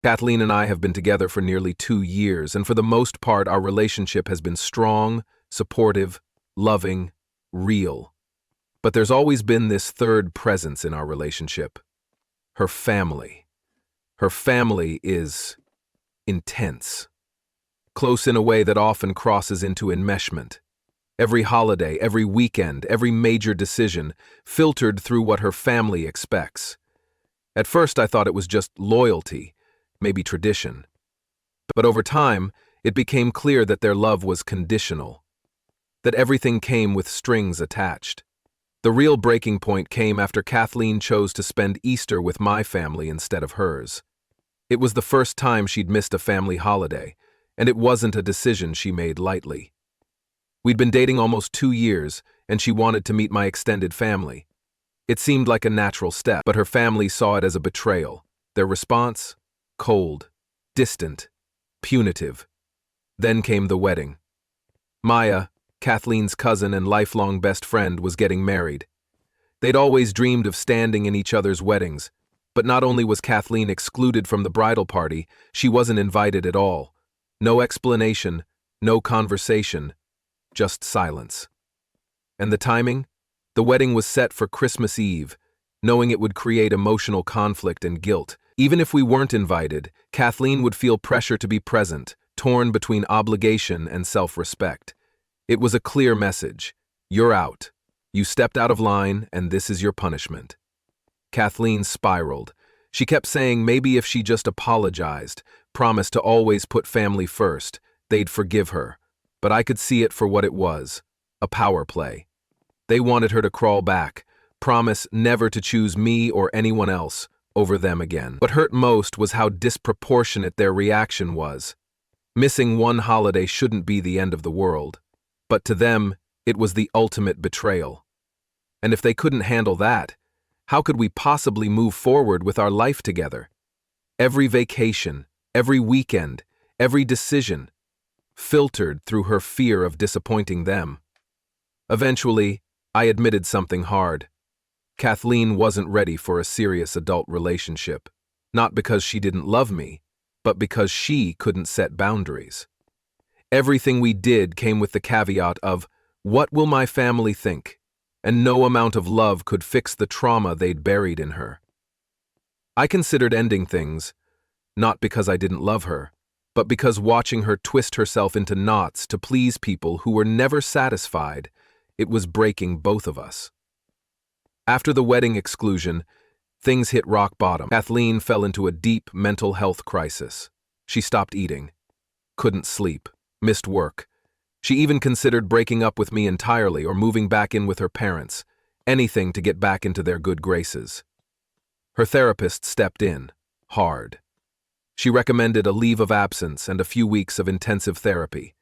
Kathleen and I have been together for nearly 2 years, and for the most part, our relationship has been strong, supportive, loving, real. But there's always been this third presence in our relationship: her family. Her family is intense, close in a way that often crosses into enmeshment. Every holiday, every weekend, every major decision filtered through what her family expects. At first, I thought it was just loyalty, maybe tradition. But over time, it became clear that their love was conditional, that everything came with strings attached. The real breaking point came after Kathleen chose to spend Easter with my family instead of hers. It was the first time she'd missed a family holiday, and it wasn't a decision she made lightly. We'd been dating almost 2 years, and she wanted to meet my extended family. It seemed like a natural step, but her family saw it as a betrayal. Their response? Cold, distant, punitive. Then came the wedding. Maya, Kathleen's cousin and lifelong best friend, was getting married. They'd always dreamed of standing in each other's weddings, but not only was Kathleen excluded from the bridal party, she wasn't invited at all. No explanation, no conversation, just silence. And the timing? The wedding was set for Christmas Eve, knowing it would create emotional conflict and guilt. Even if we weren't invited, Kathleen would feel pressure to be present, torn between obligation and self-respect. It was a clear message: you're out. You stepped out of line, and this is your punishment. Kathleen spiraled. She kept saying maybe if she just apologized, promised to always put family first, they'd forgive her. But I could see it for what it was: a power play. They wanted her to crawl back, promise never to choose me or anyone else over them again. What hurt most was how disproportionate their reaction was. Missing one holiday shouldn't be the end of the world, but to them, it was the ultimate betrayal. And if they couldn't handle that, how could we possibly move forward with our life together? Every vacation, every weekend, every decision filtered through her fear of disappointing them. Eventually, I admitted something hard. Kathleen wasn't ready for a serious adult relationship, not because she didn't love me, but because she couldn't set boundaries. Everything we did came with the caveat of, what will my family think? And no amount of love could fix the trauma they'd buried in her. I considered ending things, not because I didn't love her, but because watching her twist herself into knots to please people who were never satisfied, it was breaking both of us. After the wedding exclusion, things hit rock bottom. Kathleen fell into a deep mental health crisis. She stopped eating, couldn't sleep, missed work. She even considered breaking up with me entirely or moving back in with her parents, anything to get back into their good graces. Her therapist stepped in, hard. She recommended a leave of absence and a few weeks of intensive therapy.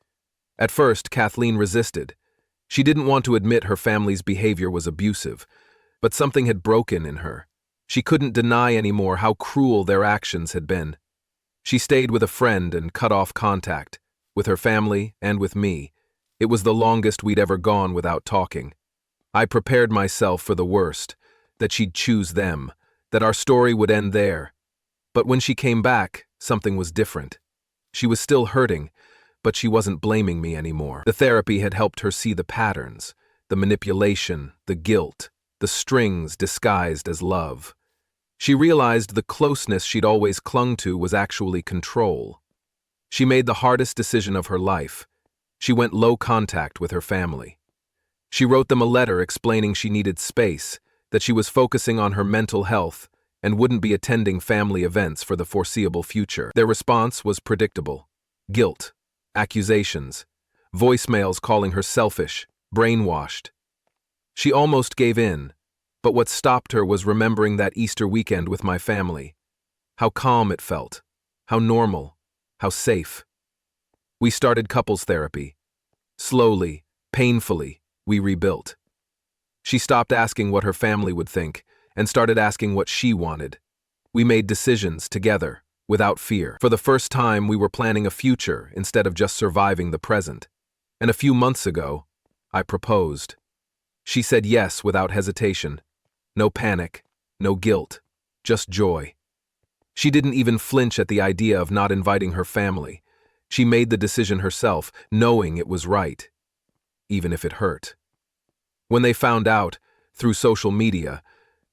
At first, Kathleen resisted. She didn't want to admit her family's behavior was abusive, but something had broken in her. She couldn't deny anymore how cruel their actions had been. She stayed with a friend and cut off contact, with her family and with me. It was the longest we'd ever gone without talking. I prepared myself for the worst, that she'd choose them, that our story would end there. But when she came back, something was different. She was still hurting, but she wasn't blaming me anymore. The therapy had helped her see the patterns, the manipulation, the guilt, the strings disguised as love. She realized the closeness she'd always clung to was actually control. She made the hardest decision of her life. She went low contact with her family. She wrote them a letter explaining she needed space, that she was focusing on her mental health, and wouldn't be attending family events for the foreseeable future. Their response was predictable: guilt, accusations, voicemails calling her selfish, brainwashed. She almost gave in, but what stopped her was remembering that Easter weekend with my family. How calm it felt, how normal, how safe. We started couples therapy. Slowly, painfully, we rebuilt. She stopped asking what her family would think and started asking what she wanted. We made decisions together, without fear. For the first time, we were planning a future instead of just surviving the present. And a few months ago, I proposed. She said yes without hesitation. No panic, no guilt, just joy. She didn't even flinch at the idea of not inviting her family. She made the decision herself, knowing it was right, even if it hurt. When they found out, through social media,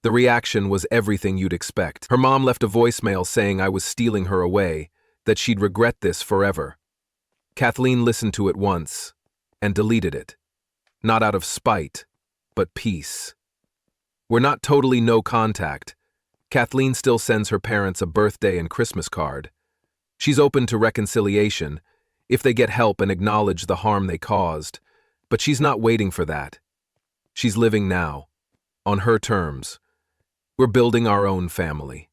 the reaction was everything you'd expect. Her mom left a voicemail saying I was stealing her away, that she'd regret this forever. Kathleen listened to it once and deleted it. Not out of spite, but peace. We're not totally no contact. Kathleen still sends her parents a birthday and Christmas card. She's open to reconciliation if they get help and acknowledge the harm they caused, but she's not waiting for that. She's living now, on her terms. We're building our own family.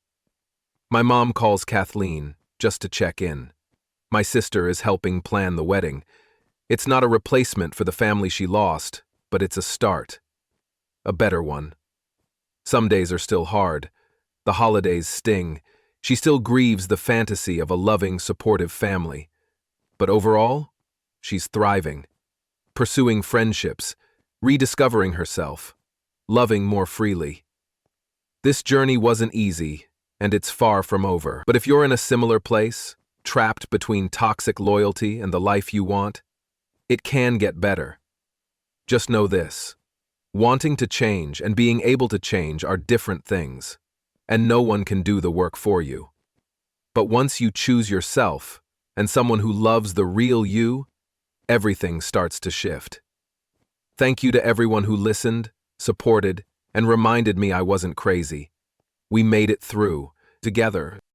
My mom calls Kathleen just to check in. My sister is helping plan the wedding. It's not a replacement for the family she lost, but it's a start. A better one. Some days are still hard. The holidays sting. She still grieves the fantasy of a loving, supportive family. But overall, she's thriving. Pursuing friendships, rediscovering herself, loving more freely. This journey wasn't easy, and it's far from over. But if you're in a similar place, trapped between toxic loyalty and the life you want, it can get better. Just know this: wanting to change and being able to change are different things, and no one can do the work for you. But once you choose yourself and someone who loves the real you, everything starts to shift. Thank you to everyone who listened, supported, and reminded me I wasn't crazy. We made it through, together.